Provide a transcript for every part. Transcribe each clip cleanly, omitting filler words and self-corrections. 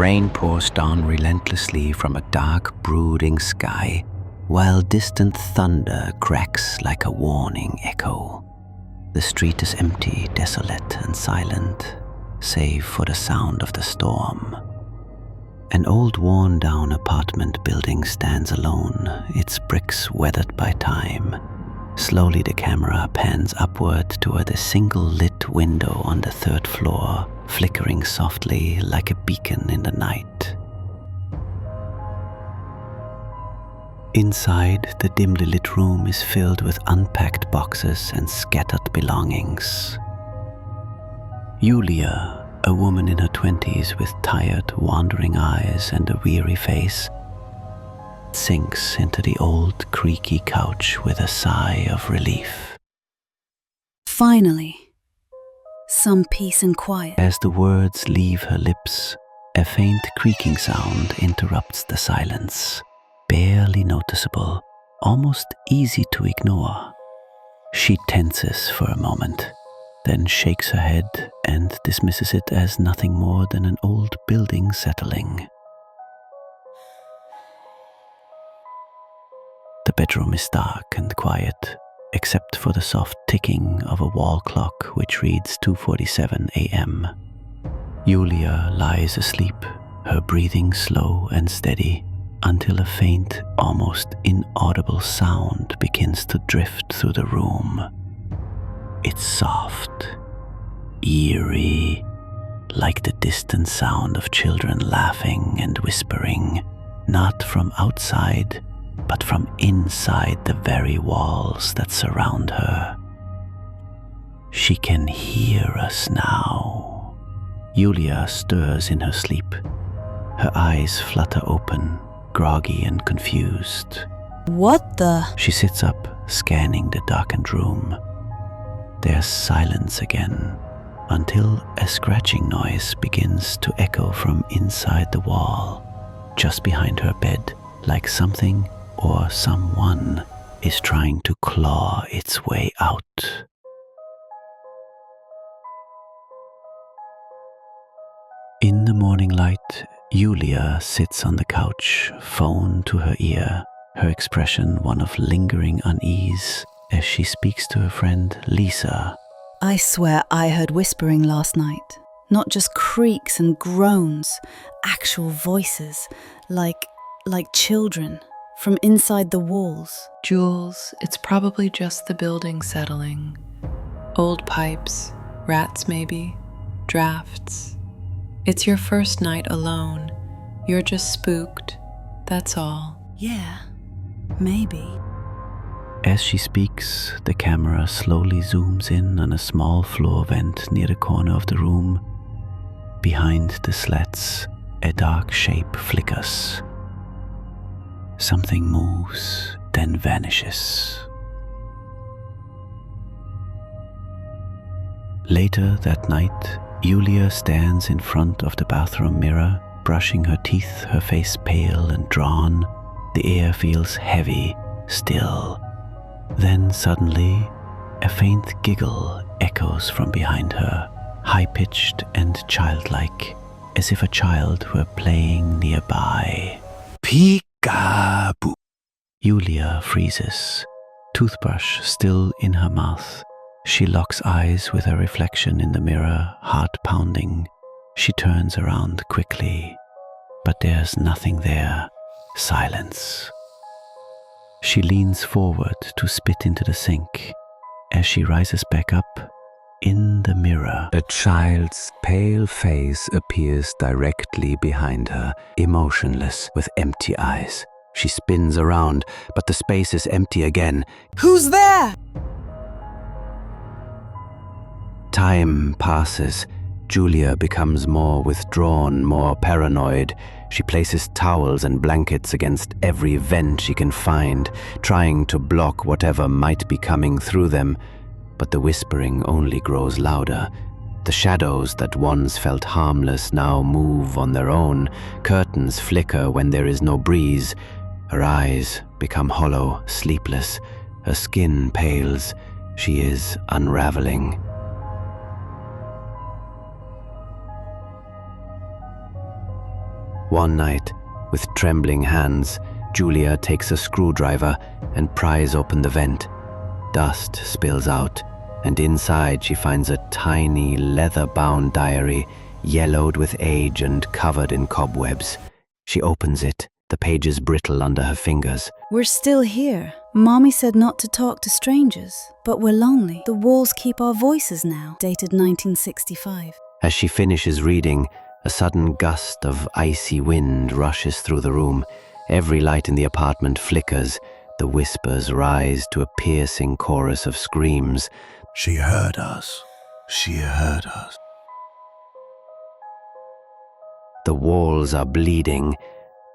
Rain pours down relentlessly from a dark, brooding sky, while distant thunder cracks like a warning echo. The street is empty, desolate, and silent, save for the sound of the storm. An old, worn-down apartment building stands alone, its bricks weathered by time. Slowly the camera pans upward toward a single lit window on the third floor, flickering softly like a beacon in the night. Inside, the dimly lit room is filled with unpacked boxes and scattered belongings. Julia, a woman in her 20s with tired, wandering eyes and a weary face, sinks into the old, creaky couch with a sigh of relief. Finally, some peace and quiet. As the words leave her lips, a faint creaking sound interrupts the silence, barely noticeable, almost easy to ignore. She tenses for a moment, then shakes her head and dismisses it as nothing more than an old building settling. The bedroom is dark and quiet, except for the soft ticking of a wall clock which reads 2:47 a.m. Julia lies asleep, her breathing slow and steady, until a faint, almost inaudible sound begins to drift through the room. It's soft, eerie, like the distant sound of children laughing and whispering, not from outside, but from inside the very walls that surround her. She can hear us now. Julia stirs in her sleep. Her eyes flutter open, groggy and confused. What the? She sits up, scanning the darkened room. There's silence again, until a scratching noise begins to echo from inside the wall, just behind her bed, like something or someone is trying to claw its way out. In the morning light, Julia sits on the couch, phone to her ear, her expression one of lingering unease as she speaks to her friend Lisa. I swear I heard whispering last night. Not just creaks and groans, actual voices, like children, from inside the walls. Jules, it's probably just the building settling. Old pipes, rats maybe, drafts. It's your first night alone. You're just spooked, that's all. Yeah, maybe. As she speaks, the camera slowly zooms in on a small floor vent near the corner of the room. Behind the slats, a dark shape flickers. Something moves, then vanishes. Later that night, Julia stands in front of the bathroom mirror, brushing her teeth, her face pale and drawn. The air feels heavy, still. Then suddenly, a faint giggle echoes from behind her, high-pitched and childlike, as if a child were playing nearby. Peek-a-boo. Julia freezes, toothbrush still in her mouth. She locks eyes with her reflection in the mirror, heart pounding. She turns around quickly, but there's nothing there. Silence. She leans forward to spit into the sink. As she rises back up, in the mirror, a child's pale face appears directly behind her, emotionless, with empty eyes. She spins around, but the space is empty again. Who's there? Time passes. Julia becomes more withdrawn, more paranoid. She places towels and blankets against every vent she can find, trying to block whatever might be coming through them. But the whispering only grows louder. The shadows that once felt harmless now move on their own. Curtains flicker when there is no breeze. Her eyes become hollow, sleepless. Her skin pales. She is unraveling. One night, with trembling hands, Julia takes a screwdriver and pries open the vent. Dust spills out, and inside she finds a tiny leather-bound diary, yellowed with age and covered in cobwebs. She opens it, the pages brittle under her fingers. We're still here. Mommy said not to talk to strangers, but we're lonely. The walls keep our voices now. Dated 1965. As she finishes reading, a sudden gust of icy wind rushes through the room. Every light in the apartment flickers. The whispers rise to a piercing chorus of screams. She heard us. She heard us. The walls are bleeding.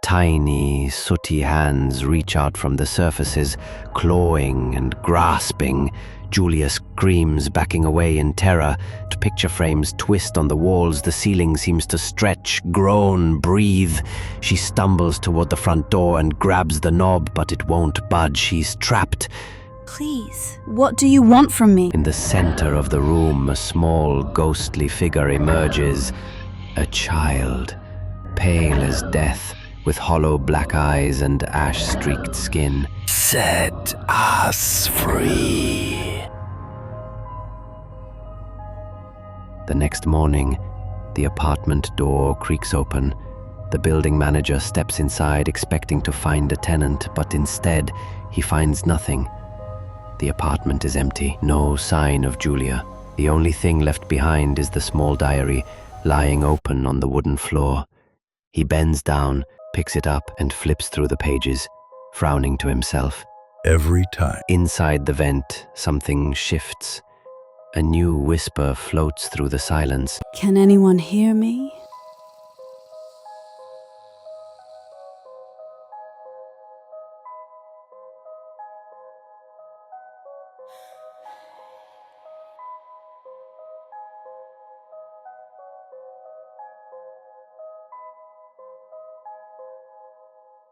Tiny, sooty hands reach out from the surfaces, clawing and grasping. Julia screams, backing away in terror. Picture frames twist on the walls. The ceiling seems to stretch, groan, breathe. She stumbles toward the front door and grabs the knob, but it won't budge. She's trapped. Please, what do you want from me? In the center of the room, a small, ghostly figure emerges. A child, pale as death, with hollow black eyes and ash-streaked skin. Set us free. The next morning, the apartment door creaks open. The building manager steps inside, expecting to find a tenant, but instead, he finds nothing. The apartment is empty, no sign of Julia. The only thing left behind is the small diary, lying open on the wooden floor. He bends down, picks it up, and flips through the pages, frowning to himself. Every time. Inside the vent, something shifts. A new whisper floats through the silence. Can anyone hear me?